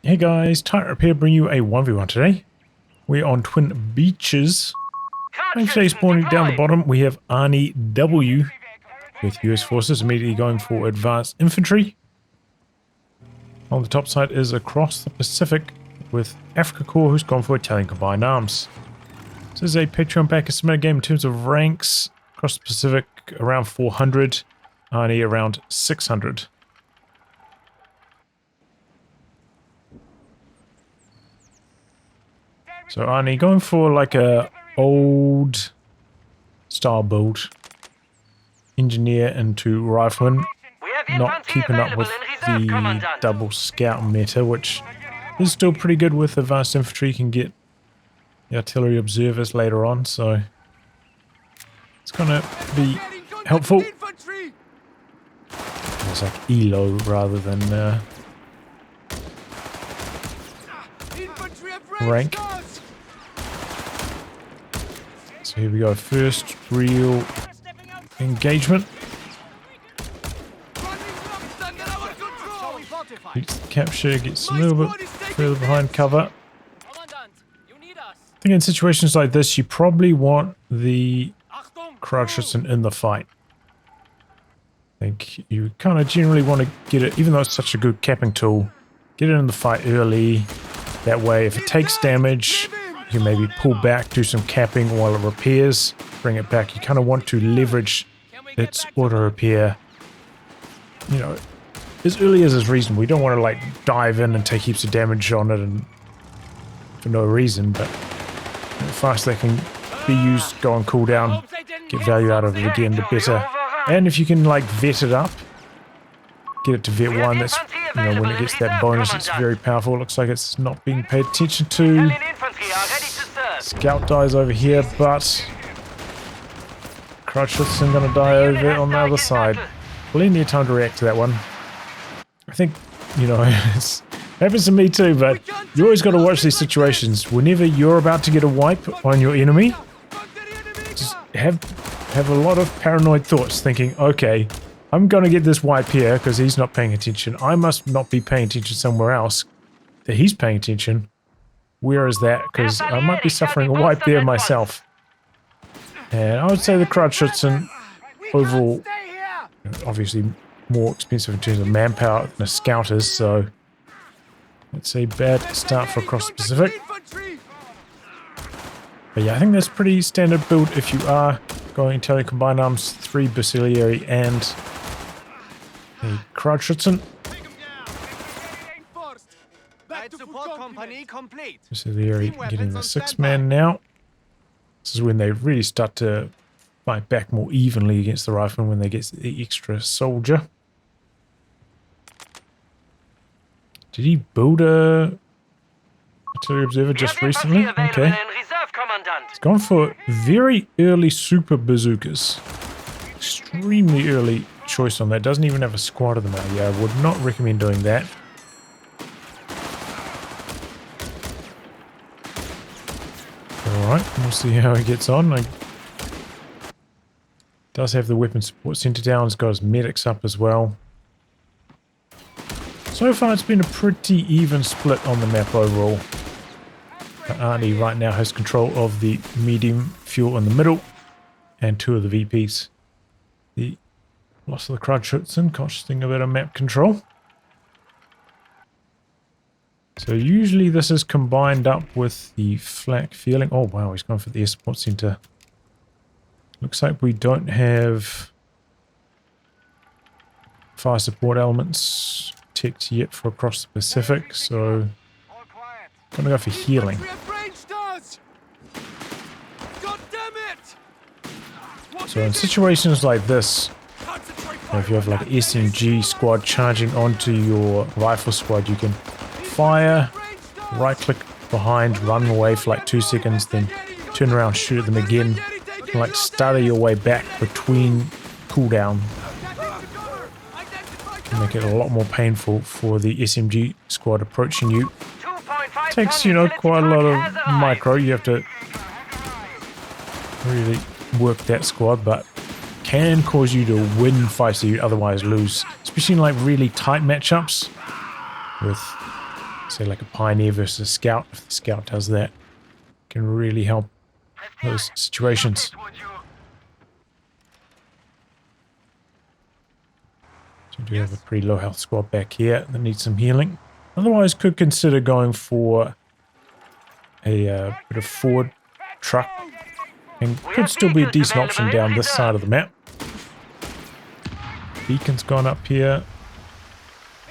Hey guys, Tightrope here, bring you a 1v1 today. We're on Twin Beaches. And today spawning down the bottom, we have Arnie W with US forces immediately going for advanced infantry. On the top side is Across the Pacific with Afrika Korps, who's gone for Italian combined arms. This is a Patreon backer submitted game in terms of ranks. Across the Pacific around 400, Arnie around 600. So Arnie going for like a old style build. Engineer into rifleman. Not keeping up with the double scout meta, which is still pretty good with advanced infantry. You can get the artillery observers later on, so it's gonna be helpful. It's like ELO rather than rank. So here we go, first real engagement. Gets the capture, gets a little bit further behind cover. I think in situations like this, you probably want the crouchers in the fight. I think you kind of generally want to get it, even though it's such a good capping tool, get it in the fight early. That way, if it takes damage, you can maybe pull back, do some capping while it repairs, bring it back. You kind of want to leverage its auto repair, you know, as early as is reasonable. We don't want to like dive in and take heaps of damage on it and for no reason, but the faster they can be used, go on cooldown, get value out of it again, the better. And if you can like vet it up, get it to vet 1, that's, you know, when it gets that bonus, it's very powerful. It looks like it's not being paid attention to. Scout dies over here, but Crouch's gonna die over on the other side. Plenty of time to react to that one. I think, you know, it happens to me too, but you always got to watch these situations. Whenever you're about to get a wipe on your enemy, just have a lot of paranoid thoughts, thinking, okay, I'm gonna get this wipe here because he's not paying attention. I must not be paying attention somewhere else that he's paying attention. Where is that? Because I might be suffering a wipe there myself. And I would say the Crouchschützen overall, obviously more expensive in terms of manpower than a scout is, so it's a bad start for Across the Pacific. But yeah, I think that's pretty standard build if you are going Italian combined arms, 3 Basiglieri and a Crouchschützen. Basiglieri getting the 6-man now. This is when they really start to fight back more evenly against the rifleman, when they get the extra soldier. Did he build a artillery observer just recently? Okay. He's gone for very early super bazookas. Extremely early choice on that. Doesn't even have a squad of them out. Yeah, I would not recommend doing that. Alright, we'll see how he gets on. Does have the weapon support center down. He's got his medics up as well. So far it's been a pretty even split on the map overall. Arnie right now has control of the medium fuel in the middle and 2 of the VPs. The loss of the Crouchschützen costing a bit of map control. So usually this is combined up with the flak feeling. Oh wow, he's gone for the air support center. Looks like we don't have fire support elements ticked yet for Across the Pacific, so I'm gonna go for healing. So in situations like this, if you have like an SMG squad charging onto your rifle squad, you can fire, right click behind, run away for like 2 seconds, then turn around, shoot at them again, and like stutter your way back between cooldown. Can make it a lot more painful for the SMG squad approaching you. Takes, you know, quite a lot of micro. You have to really work that squad, but can cause you to win fights that you otherwise lose, especially in like really tight matchups with say like a pioneer versus a scout. If the scout does that, it can really help those situations. So we do have a pretty low health squad back here that needs some healing. Otherwise, could consider going for a bit of forward truck, and could still be a decent option down this side of the map. Beacon's gone up here.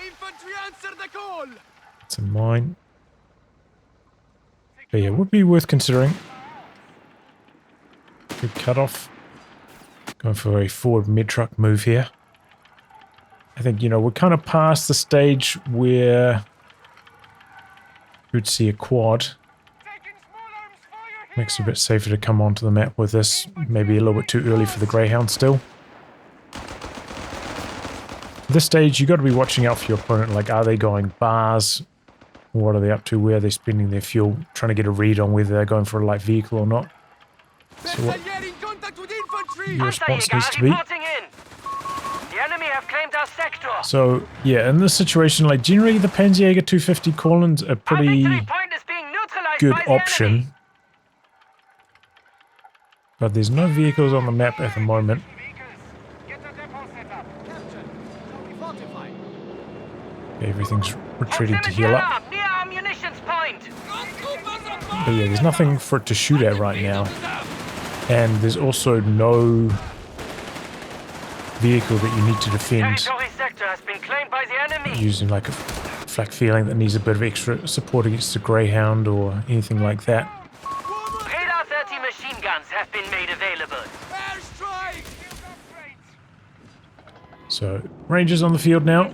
Infantry, answer the call. It's a mine. But yeah, would be worth considering. Good cutoff. Going for a forward mid-truck move here. I think, you know, we're kind of past the stage where you would see a quad. Makes it a bit safer to come onto the map with this. Maybe a little bit too early for the Greyhound still. At this stage, you've got to be watching out for your opponent. Like, are they going bars? What are they up to? Where are they spending their fuel? Trying to get a read on whether they're going for a light vehicle or not. So what your response needs to be. So, yeah, in this situation, like, generally the Panzerjäger 250 Collins are pretty good option. But there's no vehicles on the map at the moment. Okay, everything's retreating to heal up. But yeah, there's nothing for it to shoot at right now. And there's also no vehicle that you need to defend using like a flak feeling that needs a bit of extra support against a Greyhound or anything like that. Radar 30 machine guns have been made available. So, Rangers on the field now.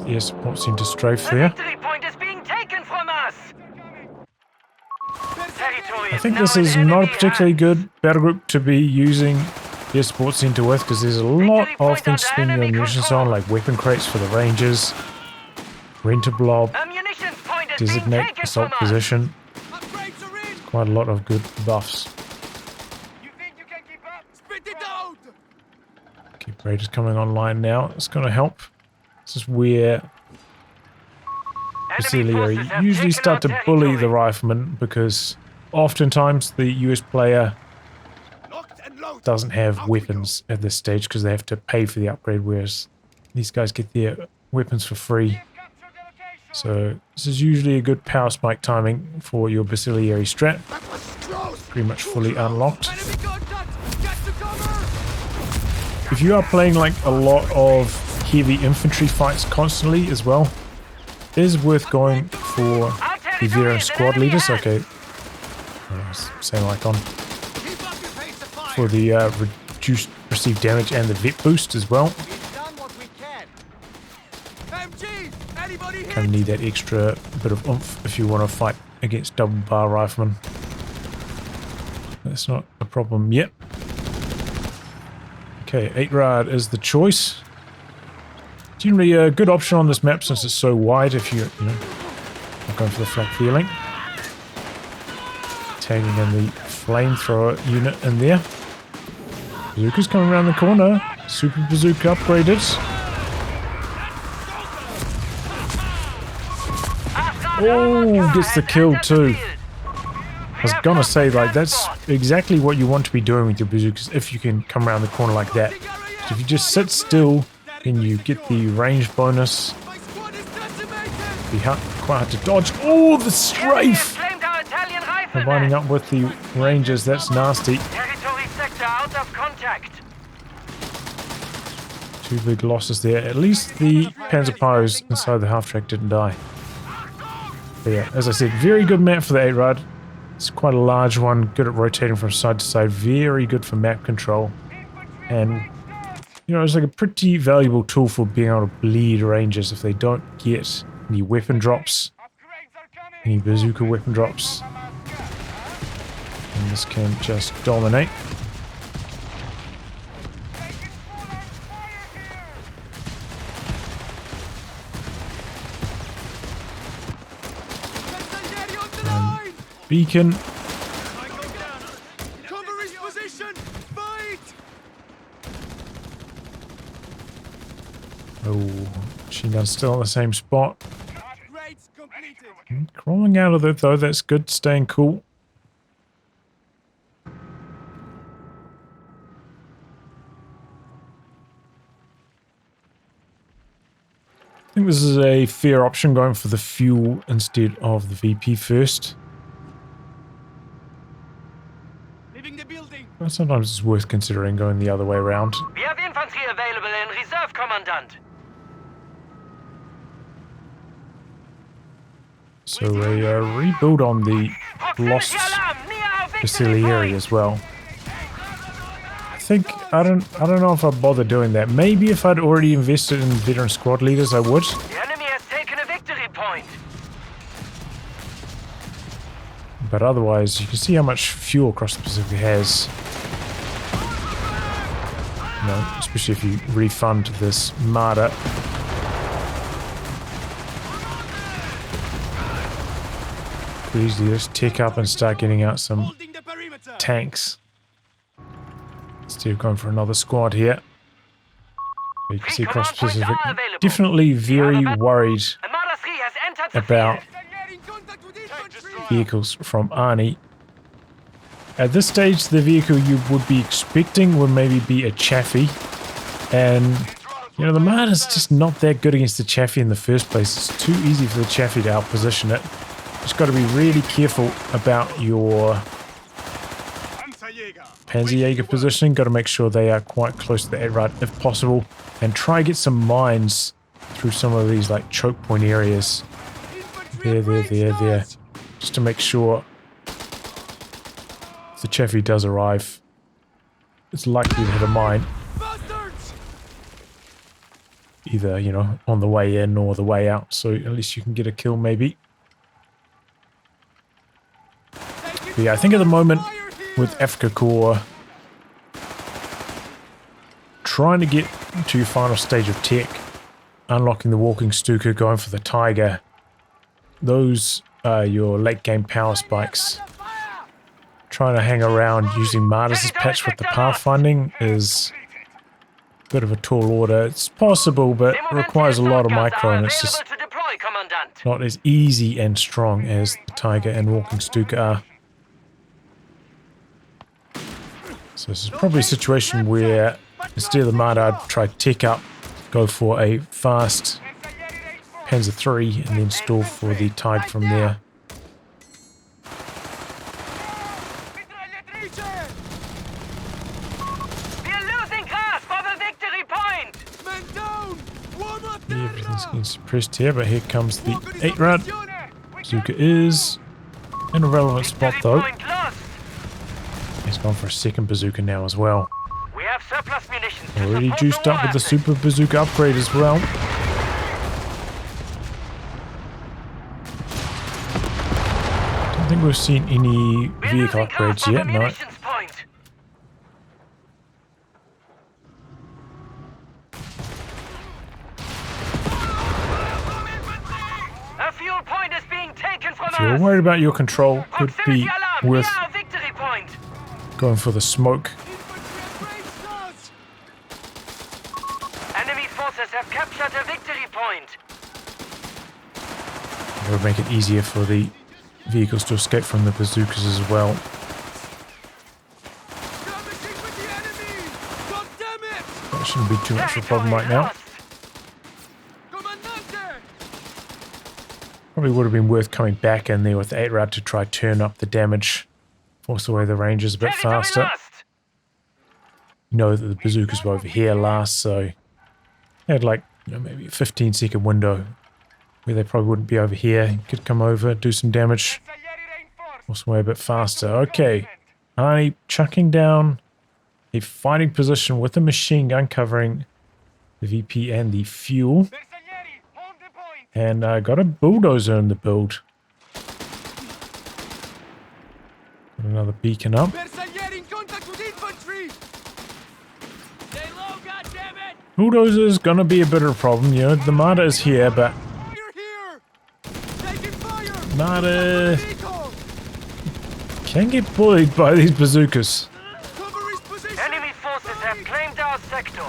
Air support seemed to strafe there. Point is being taken from us. I think this is not a particularly good battle group to be using your support center with, because there's a lot of things to spend your munitions on, like weapon crates for the Rangers, renter blob, designate assault position. Quite a lot of good buffs. Okay, Raiders coming online now. It's going to help. This is where Artillery usually start to bully the riflemen, because oftentimes the US player doesn't have weapons at this stage because they have to pay for the upgrade, whereas these guys get their weapons for free. So this is usually a good power spike timing for your Bacillary strat. Pretty much fully unlocked. If you are playing like a lot of heavy infantry fights constantly as well, it is worth going for the veteran squad leaders. Okay, same icon. For the reduced perceived damage and the vet boost as well. Kind of need that extra bit of oomph if you want to fight against double bar riflemen. That's not a problem yet. Okay, 8 rad is the choice. Generally a good option on this map since it's so wide if you're, you know, not going for the flak feeling. Tagging in the flamethrower unit in there. Bazooka's coming around the corner. Super bazooka upgraded. Oh, gets the kill too. I was gonna say, like, that's exactly what you want to be doing with your bazookas if you can come around the corner like that. So if you just sit still, then you get the range bonus. Be quite hard to dodge. Oh, the strafe! Combining up with the Rangers, that's nasty. Two big losses there. At least the Panzer Pyros inside the half-track didn't die. But yeah, as I said, very good map for the 8 rad. It's quite a large one, good at rotating from side to side, very good for map control. And, you know, it's like a pretty valuable tool for being able to bleed Rangers if they don't get any weapon drops, any bazooka weapon drops. And this can just dominate. Beacon. Oh, machine gun's still in the same spot. Upgrades completed. Crawling out of it though, that's good, staying cool. I think this is a fair option, going for the fuel instead of the VP first. Leaving the building. But sometimes it's worth considering going the other way around. We have infantry available in reserve, Commandant. So a rebuild on the lost Proximity alarm near our victory facility area point. as well. I don't know if I'd bother doing that. Maybe if I'd already invested in veteran squad leaders, I would. The enemy has taken a victory point. But otherwise, you can see how much fuel Across the Pacific has. You know, especially if you refund this MARTA. Could easily just tick up and start getting out some Holding the perimeter. tanks. Instead of going for another squad here. You can see Across the Pacific. Definitely very worried Armada 3 has entered the about field. In contact with infantry. vehicles from Arnie. At this stage, the vehicle you would be expecting would maybe be a Chaffee. And, you know, the MARTA's just not that good against the Chaffee in the first place. It's too easy for the Chaffee to outposition it. Just got to be really careful about your Panzerjäger positioning. Got to make sure they are quite close to the AcroST if possible. And try get some mines through some of these, like, choke point areas. There. Just to make sure if the Chaffee does arrive, it's likely to hit a mine. Bastards! Either, you know, on the way in or the way out. So at least you can get a kill maybe. But yeah, I think at the moment with Afrika Korps trying to get to your final stage of tech, unlocking the walking Stuka, going for the Tiger, those are your late game power spikes. Trying to hang around using MARTAs as patch with the pathfinding is a bit of a tall order. It's possible, but it requires a lot of micro, and it's just not as easy and strong as the Tiger and walking Stuka are. So this is probably a situation where instead of the MARTA, I'd try tech up, go for a fast Panzer 3 and then stall for the Tide from there. We're losing grasp of a victory point. Man down! Warm up Yeah, there everything's now! getting suppressed here, but here comes the 8-rad. Bazooka is in a relevant spot though. Point lost. He's gone for a second bazooka now as well. We have surplus munitions. to Already support juiced the up with the war super bazooka upgrade as well. Don't think we've seen any effort. vehicle We're losing grasp upgrades of a yet, no. munitions point. A fuel point is being taken from If you're us. worried about your control, could Proximity be alarm worth near our victory point. going for the smoke. Enemy forces have captured a victory point. It would make it easier for the vehicles to escape from the bazookas as well. That shouldn't be too much of a problem right now. Probably would have been worth coming back in there with the 8-rad to try turn up the damage, force away the Rangers a bit faster. You know that the bazookas were over here last, so they had like, you know, maybe a 15-second window where they probably wouldn't be over here. You could come over, do some damage, force away a bit faster. Okay, Arnie chucking down a fighting position with a machine gun covering the VP and the fuel. And got a bulldozer in the build. Got another beacon up. Bersaglieri in contact with infantry! Stay low, goddammit! Bulldozer's gonna be a bit of a problem, you know. The MARTA is here, but Fire here! Taking fire! MARTA Vehicle! can get bullied by these bazookas. Cover his position! Enemy forces have claimed our sector.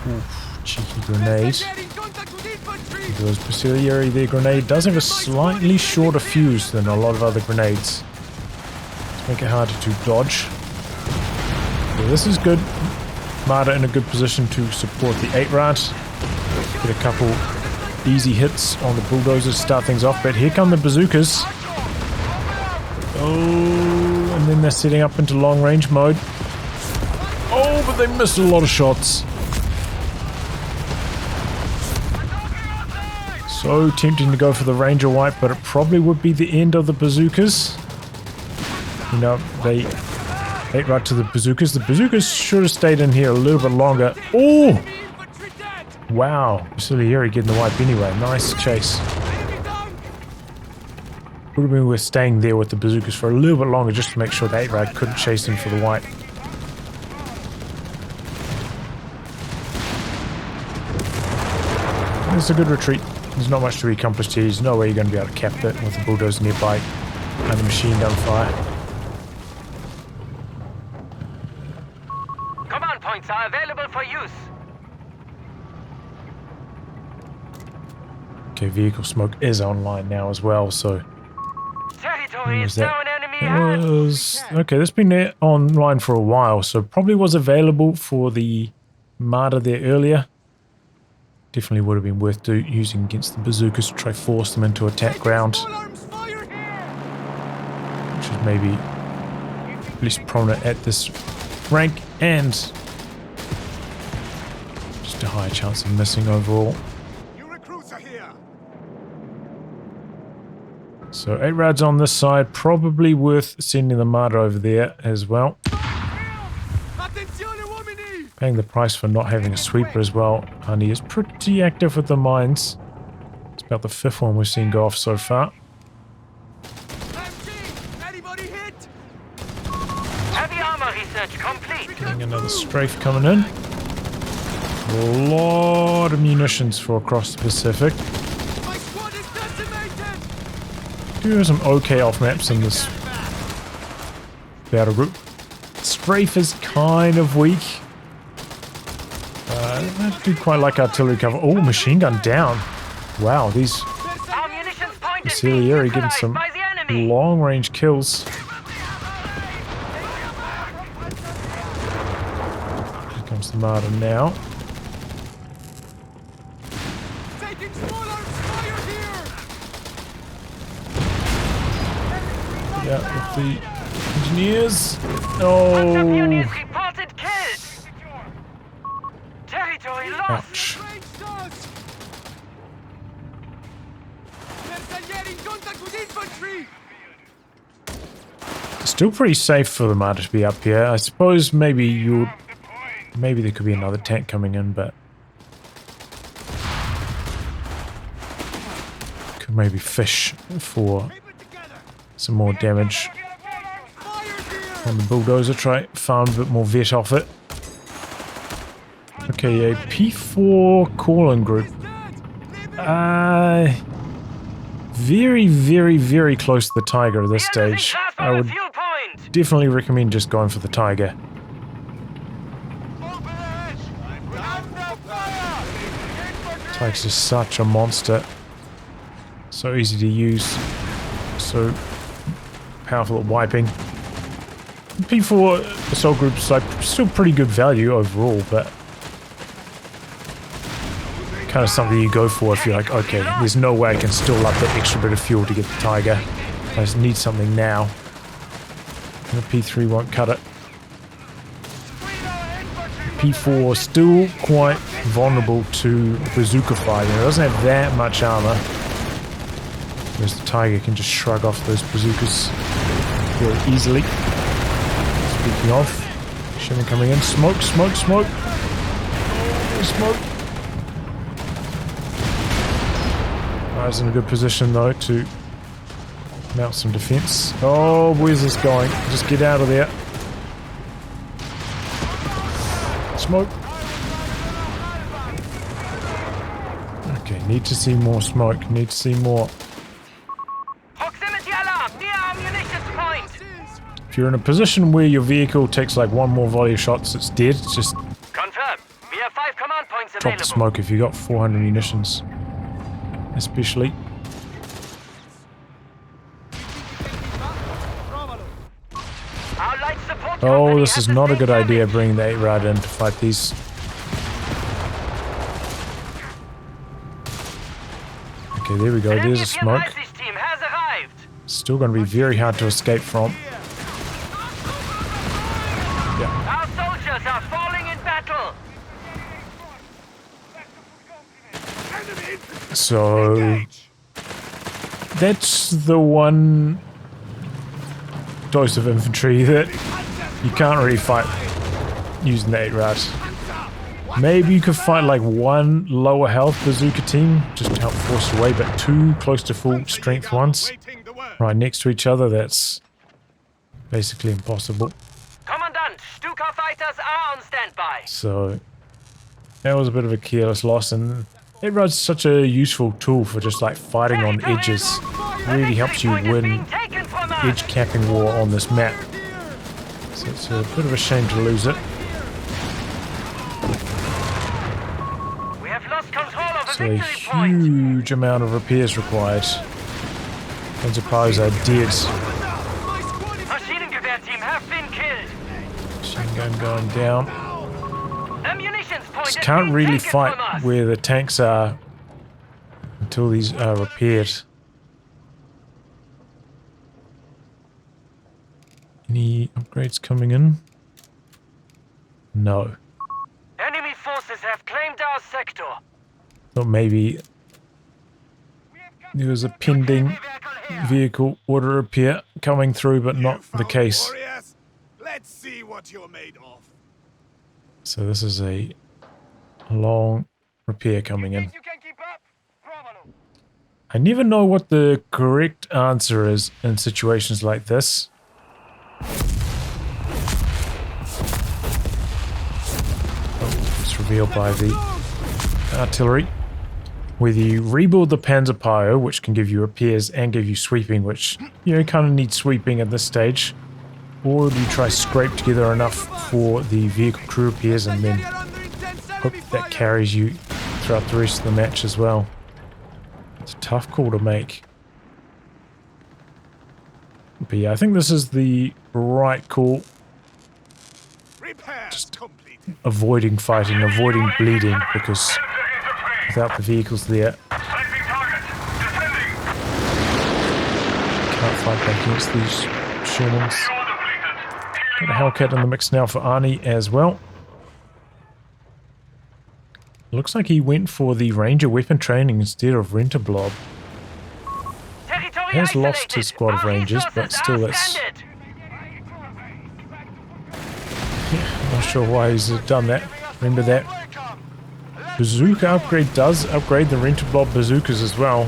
Oof, cheeky grenade. Getting contact with infantry. Goes Basilieri. Their grenade does have a slightly shorter fuse than a lot of other grenades. To make it harder to dodge. Yeah, this is good. Marder in a good position to support the 8-rad. Get a couple easy hits on the bulldozers to start things off, but here come the bazookas. Oh, and then they're setting up into long range mode. Oh, but they missed a lot of shots. So tempting to go for the Ranger wipe, but it probably would be the end of the bazookas. You know, they ate right to the bazookas. The bazookas should have stayed in here a little bit longer. Oh! Wow. Basilieri getting the wipe anyway. Nice chase. Would have been worth staying there with the bazookas for a little bit longer just to make sure the 8-rad couldn't chase him for the wipe. It's a good retreat. There's not much to be accomplished here. There's no way you're going to be able to cap it with the bulldozer nearby and the machine gun fire. Command points are available for use. Okay, vehicle smoke is online now as well, so... Territory is that? now in enemy It hands. was... Okay, that's been there online for a while, so probably was available for the Marder there earlier. Definitely would have been worth using against the bazookas to try force them into attack ground. Which is maybe at least prominent at this rank, and just a higher chance of missing overall. New recruits are here. So 8-rads on this side, probably worth sending the Marder over there as well. Attenzione uomini. Paying the price for not having a sweeper as well. And he is pretty active with the mines. It's about the 5th one we've seen go off so far. MG, anybody hit? Heavy armor research complete. Getting another strafe coming in. A lot of munitions for across the Pacific. My squad is decimated. Do have some okay off maps in this battle group. Strafe is kind of weak. I do quite like artillery cover. Oh, machine gun down. Wow, these Our munitions point is being Basilieri getting neutralized some by the enemy. long range kills. Here comes the Marder now. Taking small arms fire here. Yeah, with the engineers. Hunter Oh, units reported killed. Territory lost. ouch. Ranged us. Bersaglieri in contact with infantry. Still pretty safe for the Marder to be up here. I suppose maybe there could be another tank coming in, but could maybe fish for some more damage Fire here. on the bulldozer. Try farm a bit more vet off it. Okay, a P4 call-in group. Very, very, very close to the Tiger at this The enemy's stage. half I on the would fuel point. definitely recommend just going for the Tiger. Tiger's just such a monster. So easy to use. So powerful at wiping. P4 assault groups like still pretty good value overall, but kind of something you go for if you're like, okay, there's no way I can store up that extra bit of fuel to get the Tiger. I just need something now. And the P3 won't cut it. P4 still quite vulnerable to bazooka fighting. It doesn't have that much armor. Whereas the Tiger can just shrug off those bazookas very easily. Speaking of, Sherman coming in. Smoke, smoke, smoke. Oh, smoke. I was in a good position though to mount some defense. Oh, where's this going? Just get out of there. Smoke. Okay, need to see more smoke. Need to see more. Proximity alarm near our munitions point. If you're in a position where your vehicle takes like one more volley of shots, it's dead. It's just Confirm. We have 5 command points Drop available. the smoke if you got 400 munitions. Especially. Our light support Oh, company this has is not a good sustained idea damage. bringing the 8-Rad in to fight these. Okay, there we go. An There's a MDF smoke. crisis team has arrived. Still going to be very hard to escape from. Our soldiers are falling in battle. So that's the one dose of infantry that you can't really fight using the 8-Rad. Maybe you could fight like one lower health bazooka team just to help force it away, but 2 close to full strength ones right next to each other, that's basically impossible. Commandant, Stuka fighters are on standby. So that was a bit of a careless loss, and 8-Rad's such a useful tool for just like fighting on edges. Really helps you win edge capping war on this map. So it's a bit of a shame to lose it. We have lost control of a So a victory point. huge amount of repairs required. Panzerpies are dead. Maschinengewehr team have been killed. Machine gun going down. The munitions point Just is can't being really taken fight from us. where the tanks are until these are repaired. Any upgrades coming in? No. Enemy forces have claimed our sector. Thought maybe there was a pending vehicle order repair coming through, but not the case. Let's see what you're made of. So this is a long repair coming in. You can keep up? Bravo. I never know what the correct answer is in situations like this. Oh, it's revealed by the artillery. Whether you rebuild the Panzerpio, which can give you repairs and give you sweeping, which, you know, kind of need sweeping at this stage, or do you try scrape together enough for the vehicle crew repairs and then hope that carries you throughout the rest of the match as well. It's a tough call to make. But yeah, I think this is the right call. Just completed. Avoiding fighting, avoiding bleeding, because without the vehicles there, can't fight back against these Shermans. Got a Hellcat in the mix now for Arnie as well. Looks like he went for the Ranger weapon training instead of Rent-A-Blob. He has lost his squad of Rangers, but still that's... Yeah, not sure why he's done that. Remember that bazooka upgrade does upgrade the Rent-A-Blob bazookas as well.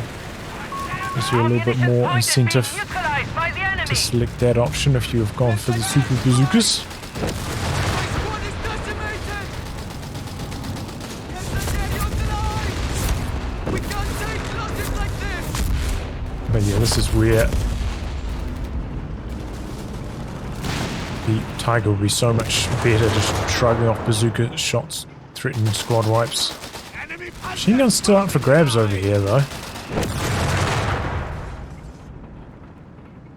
Gives you a little bit more incentive to select that option if you have gone for the super bazookas. But yeah, this is where the Tiger will be so much better, just shrugging off bazooka shots, threatening squad wipes. Machine gun's still up for grabs over here though.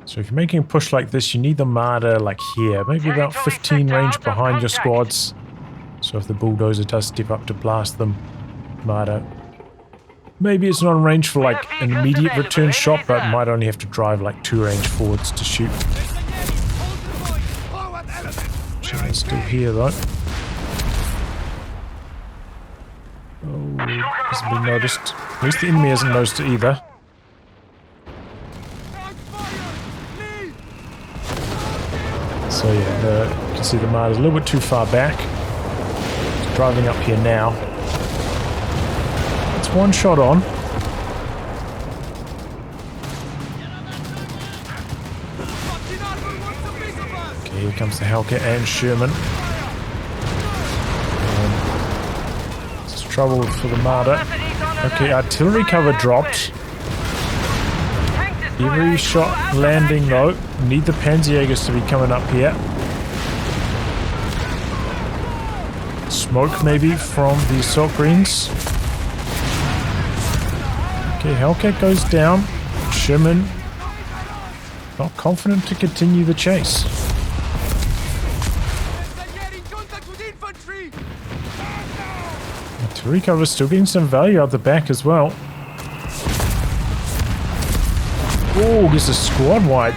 So if you're making a push like this, you need the Marder like here, maybe about 15 range behind your squads. So if the bulldozer does step up to blast them, Marder. Maybe it's not in range for like an immediate return shot, but might only have to drive like 2 range forwards to shoot. She's still here though. Oh, hasn't been noticed. At least the enemy hasn't noticed it either. So yeah, you can see the Marder's a little bit too far back. It's driving up here now. It's one shot on. Okay, here comes the Hellcat and Sherman. This is trouble for the Marder. Okay, artillery cover dropped. Every shot landing though. Need the Panzerjägers to be coming up here. smoke maybe from the assault greens. Okay, Hellcat goes down. Sherman not confident to continue the chase. Infantry! Artillery cover still getting some value out the back as well. Oh, gets a squad wipe.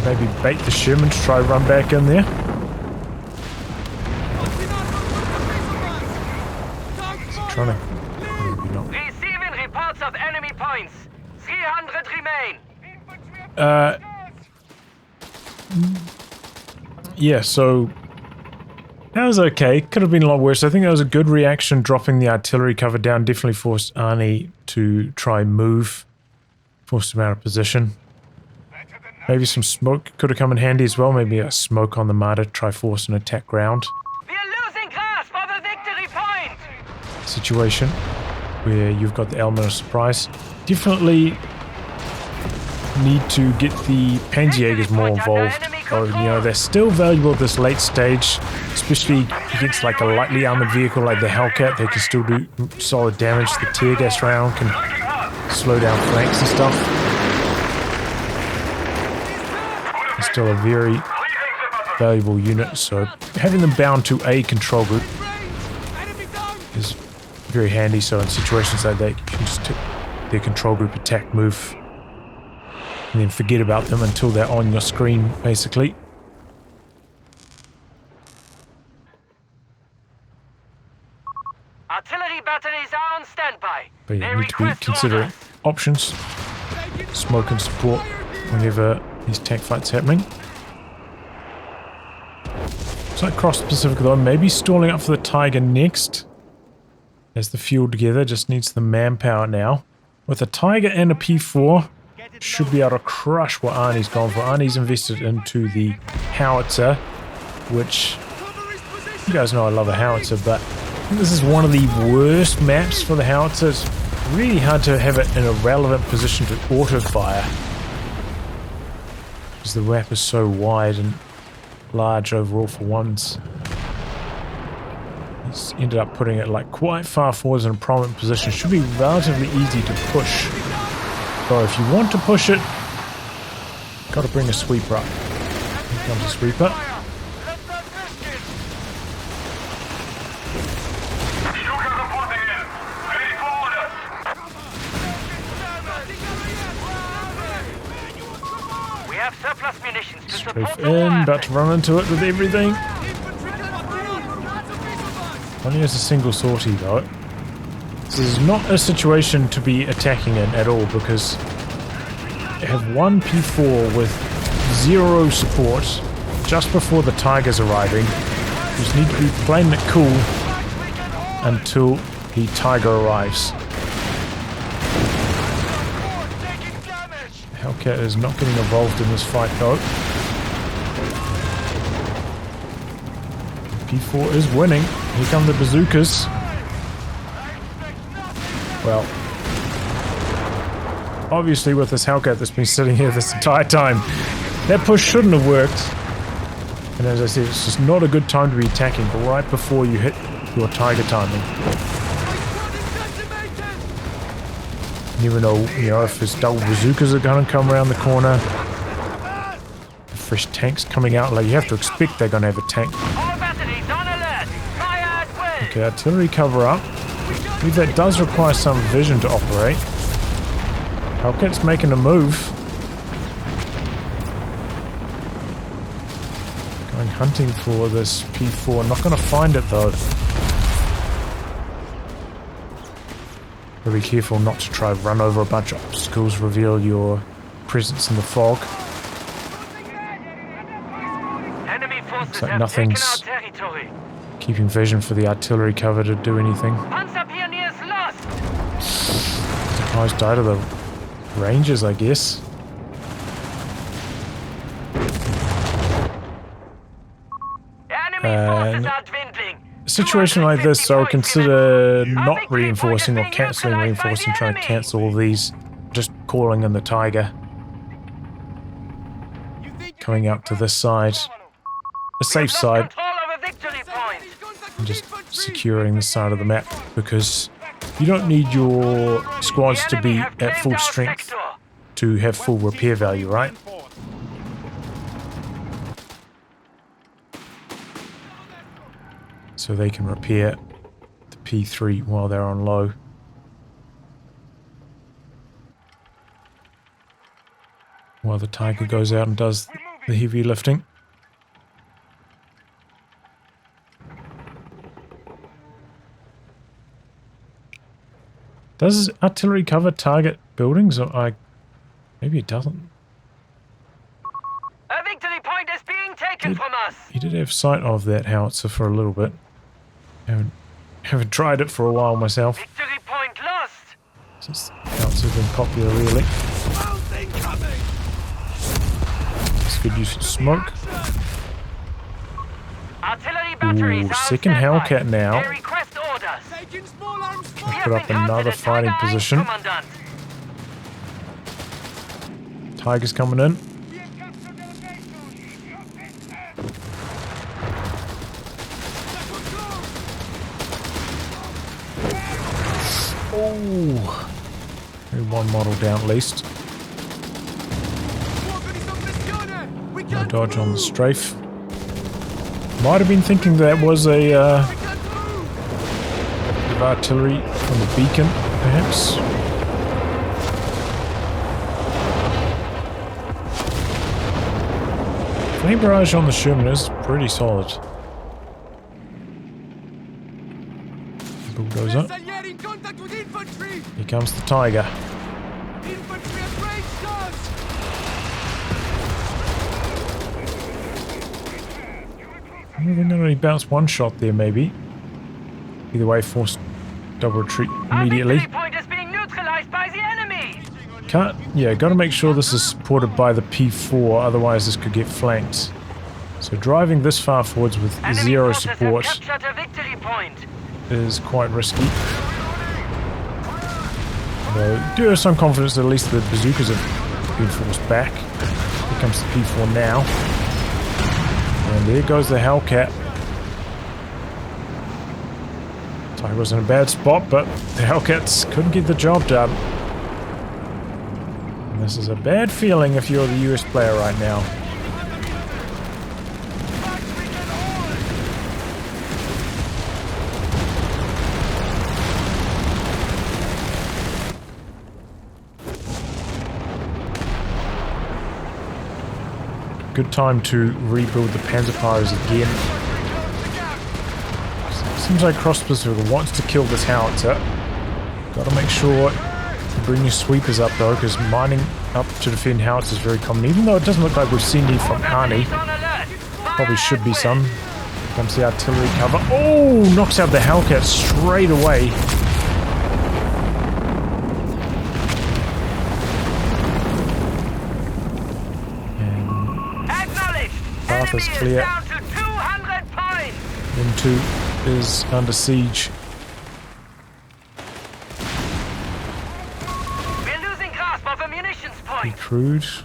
Maybe bait the Sherman to try run back in there. Trying to... Maybe not. Receiving reports of enemy points. 300 remain. Yeah, so that was okay. Could have been a lot worse. I think that was a good reaction, dropping the artillery cover down. Definitely forced Arnie to try move. Forced him out of position. Maybe some smoke could have come in handy as well. Maybe a smoke on the Marder, try force an attack ground. We're losing grasp of a victory point. Situation where you've got the element of surprise. Definitely need to get the Panzerjägers more involved. Or, you know, they're still valuable at this late stage, especially against like a lightly armored vehicle like the Hellcat. They can still do solid damage. The tear gas round can slow down flanks and stuff. It's still a very valuable unit, so having them bound to a control group is very handy. So in situations like that, you can just take their control group attack move and then forget about them until they're on your screen, basically. Artillery batteries are on standby. But you need to be considering options, smoke and support whenever these tank fights happening. Looks like AcrossThePacific though, maybe stalling up for the Tiger next. As the fuel together, just needs the manpower now. With a Tiger and a P4, should be able to crush what Arnie's gone for. Arnie's invested into the howitzer, which you guys know I love a howitzer, but I think this is one of the worst maps for the howitzer. It's really hard to have it in a relevant position to auto fire, because the map is so wide and large overall for ones. He's ended up putting it like quite far forwards in a prominent position. Should be relatively easy to push. So if you want to push it, got to bring a sweeper up. Here comes a sweeper. We have surplus munitions to Strafe support the in, war about to run into it with everything. Only has a single sortie though. This is not a situation to be attacking in at all, because you have one P4 with zero support just before the Tiger's arriving. You just need to be playing it cool until the Tiger arrives. Hellcat is not getting involved in this fight though. P4 is winning. Here come the bazookas. Well, obviously with this Hellcat that's been sitting here this entire time, that push shouldn't have worked. And as I said, it's just not a good time to be attacking, but right before you hit your Tiger timing. You never know, you know, if it's double bazookas are going to come around the corner. Fresh tanks coming out, like you have to expect they're going to have a tank. Okay, artillery cover up. I believe that does require some vision to operate. Hellcat's making a move. Going hunting for this P4. Not going to find it though. Be careful not to try run over a bunch of obstacles, reveal your presence in the fog. Looks like nothing's keeping vision for the artillery cover to do anything. Supplies die to the Rangers, I guess. And a situation like this, I would consider not reinforcing or cancelling reinforcing, trying to cancel all these, just calling in the Tiger. Coming out to this side. The safe side. and just securing the side of the map, because you don't need your squads to be at full strength to have full repair value, right? So they can repair the P3 while they're on low. While the Tiger goes out and does the heavy lifting. Does artillery cover target buildings? Or maybe it doesn't. A victory point is being taken from us. He did have sight of that howitzer for a little bit. Haven't tried it for a while myself. Victory point lost. Since howitzer's been popular, really. It's good use of smoke. Artillery batteries Ooh, second Hellcat now. They request orders. Taking small arms We fire. have Put up encountered another a fighting Tiger 1, position. Commandant. Tiger's coming in. Oh, maybe one model down at least. No dodge on the strafe. Might have been thinking that was a bit of artillery from the beacon, perhaps. Flame barrage on the Sherman is pretty solid. Bulldozer. In contact with infantry. Here comes the Tiger. Infantry at range, They not only bounced one shot there, maybe. Either way, forced double retreat immediately. Our victory point is being neutralized by the enemy. Gotta make sure this is supported by the P4, otherwise this could get flanked. So driving this far forwards with Enemy zero forces have support captured a victory point. is quite risky. Although I do have some confidence that at least the bazookas have been forced back. Here comes the P4 now. And there goes the Hellcat. Tiger was in a bad spot, but the Hellcats couldn't get the job done. And this is a bad feeling if you're the US player right now. Good time to rebuild the Panzerfires again. Seems like AcrossThePacific wants to kill this howitzer. Gotta make sure you bring your sweepers up though, because mining up to defend howitzer is very common. Even though it doesn't look like we've seen any from Arnie, probably should be some. Here comes the artillery cover. Oh, knocks out the Hellcat straight away. Path is clear. Down to 200 points. M2 is under siege. We're losing grasp of a munitions point. Recruit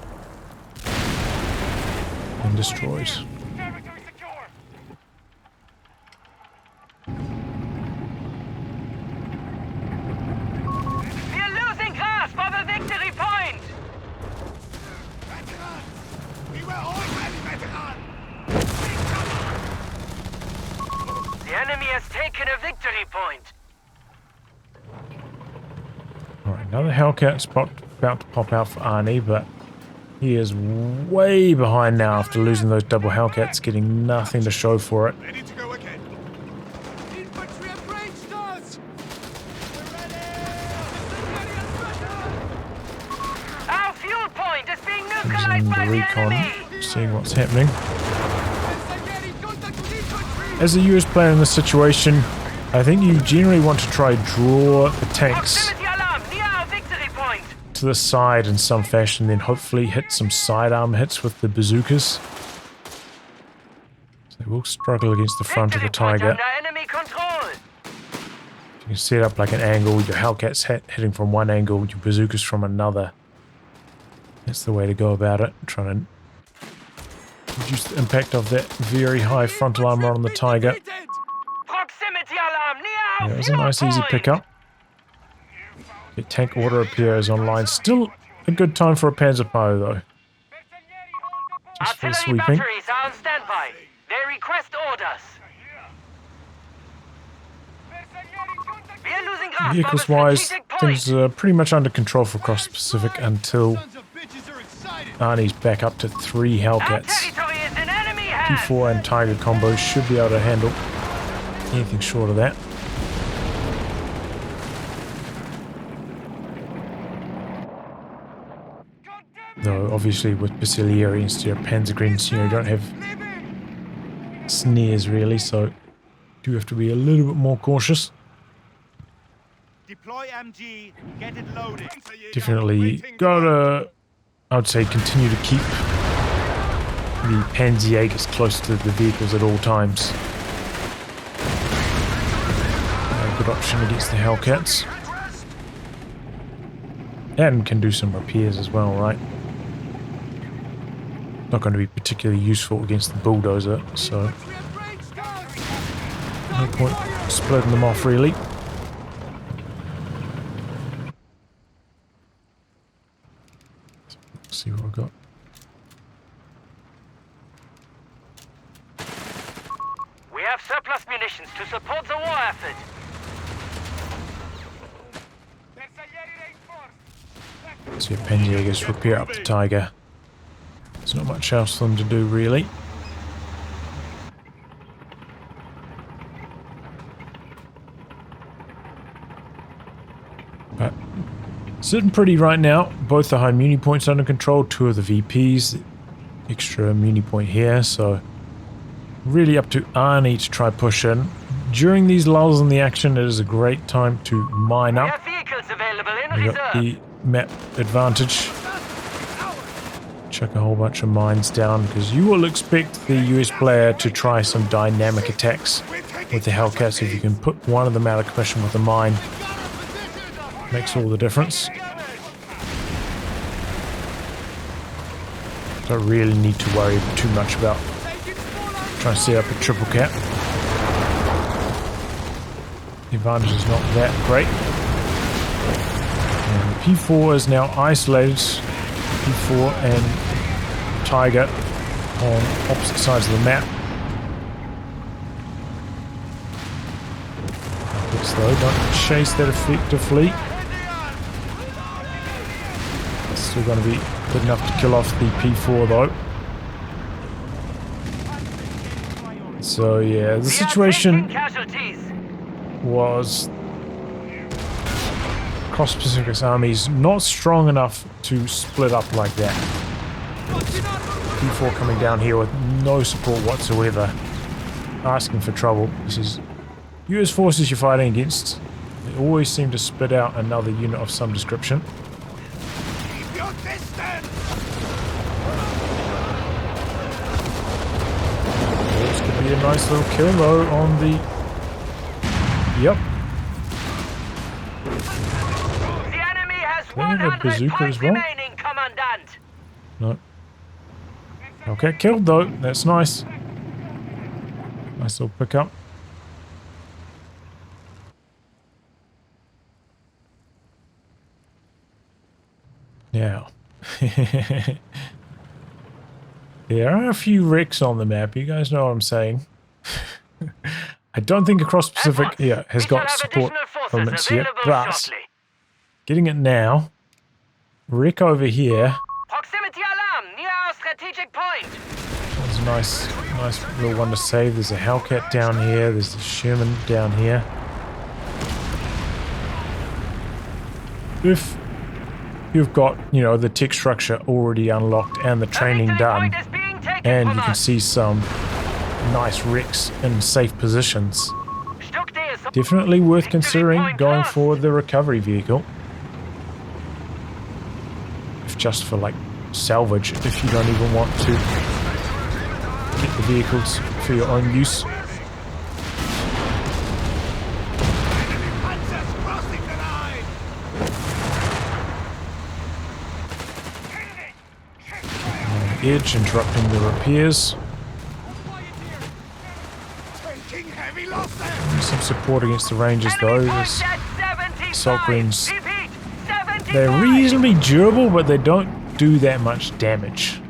and destroyed. We're losing grasp of a victory point. The enemy has taken a victory point. Alright, another Hellcat's about to pop out for Arnie, but he is way behind now after losing those double Hellcats, getting nothing to show for it. Ready to go again. Infantry at range, stars. Our fuel point is being Comes neutralized in by the the recon, enemy. seeing what's happening. In contact with infantry. As a US player in this situation, I think you generally want to try draw the tanks Proximity alarm near our victory point. to the side in some fashion, then hopefully hit some sidearm hits with the bazookas. So they will struggle against the front of the Victory point Tiger. under enemy control. You can set up like an angle, your Hellcats hitting from one angle, your bazookas from another. That's the way to go about it, trying to reduce the impact of that very high frontal armor on the Tiger. Proximity alarm near Yeah, our it was a nice easy point. pickup. The tank auto repair is online. Still a good time for a Panzerpilot though. Just for the Artillery sweeping. batteries are on standby. They request orders. We are losing grasp of a Vehicles wise, strategic point. things are pretty much under control for AcrossThePacific until Sons of bitches are excited. Arnie's back up to 3 Our Hellcats. territory is in enemy hands. P4 and Tiger combos should be able to handle anything short of that. Though obviously with Basilieri instead of Panzergreens, you don't have snares really, so do have to be a little bit more cautious. Deploy MG. Get it loaded. Definitely gotta, I would say, continue to keep the Panzerjägers close to the vehicles at all times. A good option against the Hellcats. And can do some repairs as well, right? Not going to be particularly useful against the bulldozer, so no point splitting them off really. Let's see what I've got. We have surplus munitions to support the war effort. So your Panzerjägers repair up the Tiger. There's not much else for them to do really. But sitting pretty right now. Both the high muni points under control, 2 of the VPs, extra muni point here, so really up to Arnie to try push in. During these lulls in the action, it is a great time to mine We up. have vehicles available in We got reserve. the map advantage. Chuck a whole bunch of mines down because you will expect the US player to try some dynamic attacks with the Hellcats. If you can put one of them out of commission with a mine, makes all the difference. Don't really need to worry too much about trying to set up a triple cap. The advantage is not that great. And the P4 is now isolated. P4 and Tiger on opposite sides of the map. Slow, don't chase that effectively. It's still going to be good enough to kill off the P4 though. So yeah, the situation was AcrossThePacific's armies not strong enough to split up like that. P4 coming down here with no support whatsoever, asking for trouble. This is US forces you're fighting against. They always seem to spit out another unit of some description. Keep your distance. This could be a nice little kill though on the... Yep. The enemy has They have a 100 bazooka points as well? remaining, Commandant. No. Okay, killed though. That's nice. Nice little pickup. Now. There are a few wrecks on the map. You guys know what I'm saying. I don't think AcrossThePacific has got support elements yet, but getting it now. Wreck over here. Proximity alarm near our strategic point. That's a nice little one to save. There's a Hellcat down here. There's the Sherman down here. If you've got, the tech structure already unlocked and the training done, and you can see some nice wrecks in safe positions, definitely worth considering going for the recovery vehicle. If just for like salvage, if you don't even want to get the vehicles for your own use. Edge interrupting the repairs. Taking heavy losses. This some support against the Rangers though. Enemy There's points at 75. assault greens. Repeat, 75. They're reasonably durable, but they don't do that much damage.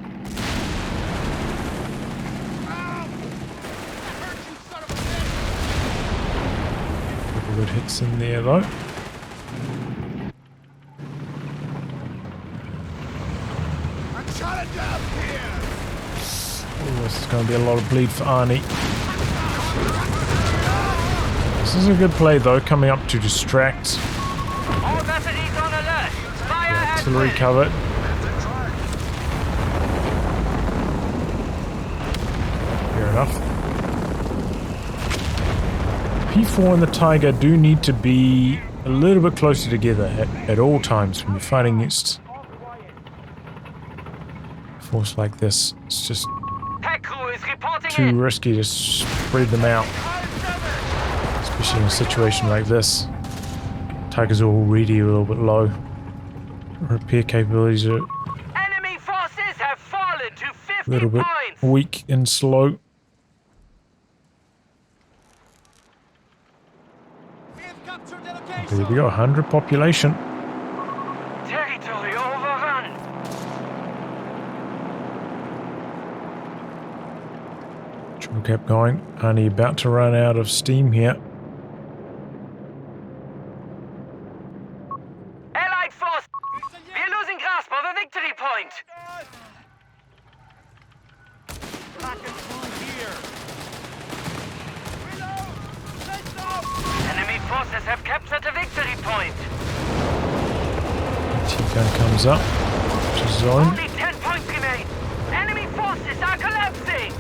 Couple good hits in there though. I'm shot down here. Ooh, this is going to be a lot of bleed for Arnie. This is a good play though, coming up to distract. All batteries on alert. Fire at Artillery will. covered. Fair enough. P4 and the Tiger do need to be a little bit closer together at all times when you're fighting against a force like this. It's just Tech crew is reporting too in. risky to spread them out, especially in a situation like this. Tiger's already a little bit low. Repair capabilities are Enemy forces have fallen to 50 a little bit points. weak and slow. We have captured the location. There we go, 100 population. Territory overrun. Triple cap going. Only about to run out of steam here. Allied force. We're losing grasp of a victory point. Cracking through here. Reload. Let's go. Enemy forces have captured a victory point. T-gun comes up. Which is zone. Only 10 points remain. Enemy forces are collapsing.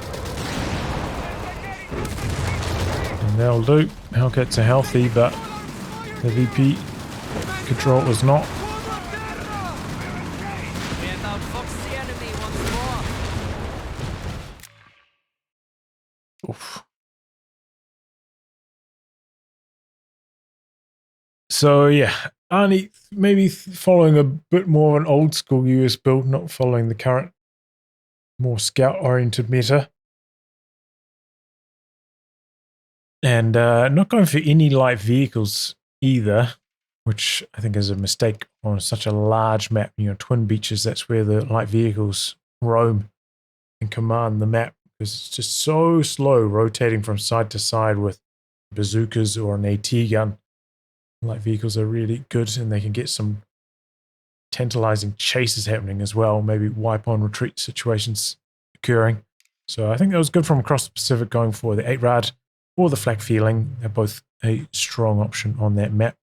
And that'll do. Hellcats are healthy, but the VP control was not. We have outfoxed the enemy once more. Oof. So yeah, Arnie maybe following a bit more of an old school US build, not following the current more scout oriented meta. And not going for any light vehicles either, which I think is a mistake on such a large map. You know, Twin Beaches, that's where the light vehicles roam and command the map, because it's just so slow rotating from side to side with bazookas or an AT gun. Light vehicles are really good, and they can get some tantalizing chases happening as well, maybe wipe on retreat situations occurring. So I think that was good from across the Pacific going for the 8-rad or the flak feeling. They're both a strong option on that map.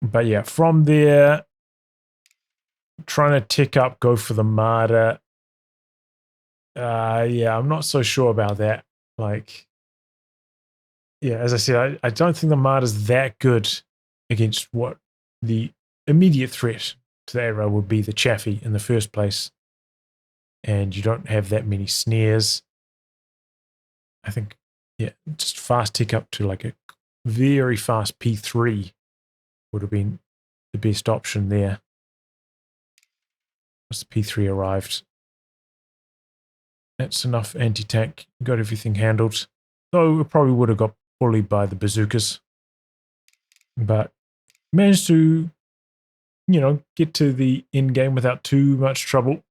But yeah, from there, trying to tick up, go for the Marder. Yeah, I'm not so sure about that. Like, yeah, as I said, I don't think the Marder's that good against what the immediate threat to the arrow would be, the Chaffee in the first place. And you don't have that many snares. I think, yeah, just fast tick up to like a very fast P3 would have been the best option there. Once the P3 arrived, that's enough anti-tank. Got everything handled. Though it probably would have got bullied by the bazookas. But managed to, you know, get to the end game without too much trouble.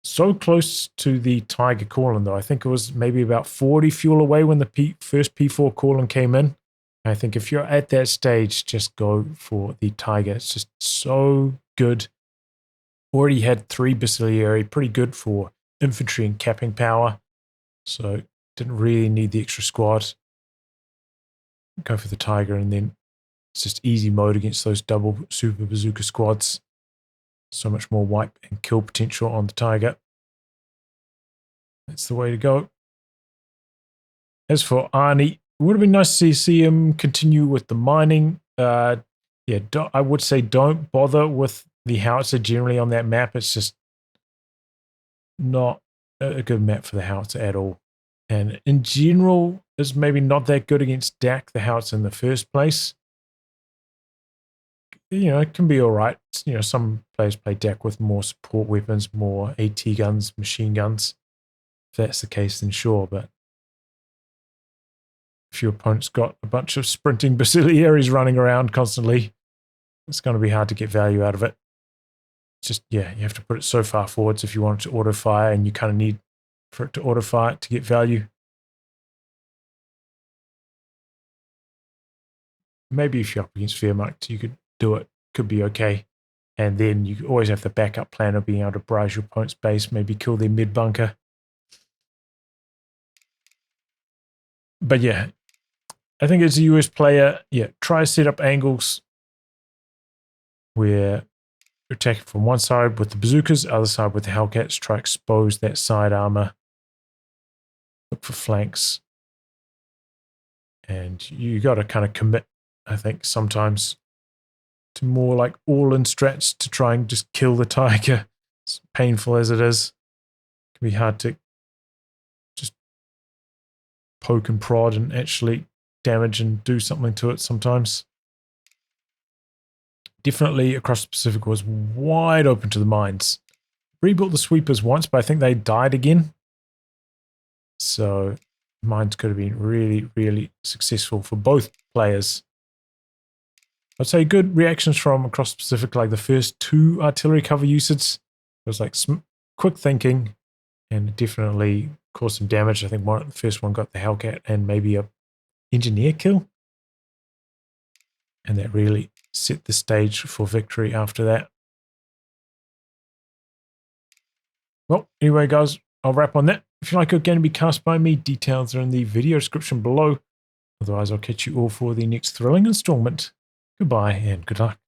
So close to the Tiger Calling, though. I think it was maybe about 40 fuel away when the first P4 Calling came in. I think if you're at that stage, just go for the Tiger. It's just so good. Already had 3 Bacillary, pretty good for infantry and capping power. So didn't really need the extra squad. Go for the Tiger, and then it's just easy mode against those double super bazooka squads. So much more wipe and kill potential on the Tiger. That's the way to go. As for Arnie, it would have been nice to see him continue with the mining. Yeah, I would say don't bother with the howitzer generally on that map. It's just not a good map for the howitzer at all. And in general, it's maybe not that good against DAC, the howitzer in the first place. You know, it can be all right. You know, some players play DAC with more support weapons, more AT guns, machine guns. If that's the case, then sure. But if your opponent's got a bunch of sprinting basilearies running around constantly, it's going to be hard to get value out of it. Just, yeah, you have to put it so far forwards if you want it to auto-fire, and you kind of need for it to auto-fire to get value. Maybe if you're up against Wehrmacht, you could do it. Could be okay. And then you always have the backup plan of being able to barrage your opponent's base, maybe kill their mid-bunker. But yeah, I think as a US player, yeah, try to set up angles where you're attacking from one side with the bazookas, other side with the Hellcats. Try to expose that side armor. Look for flanks. And you got to kind of commit, I think, sometimes to more like all-in strats to try and just kill the tiger. As painful as it is, it can be hard to just poke and prod and actually damage and do something to it sometimes. Definitely Across the Pacific was wide open to the mines. Rebuilt the sweepers once, but I think they died again. So mines could have been really, really successful for both players. I'd say good reactions from Across the Pacific, like the first 2 artillery cover usages. It was like quick thinking and definitely caused some damage. I think the first one got the Hellcat and maybe a engineer kill. And that really set the stage for victory after that. Well, anyway, guys, I'll wrap on that. If you like your game to be cast by me, details are in the video description below. Otherwise, I'll catch you all for the next thrilling installment. Goodbye and good luck.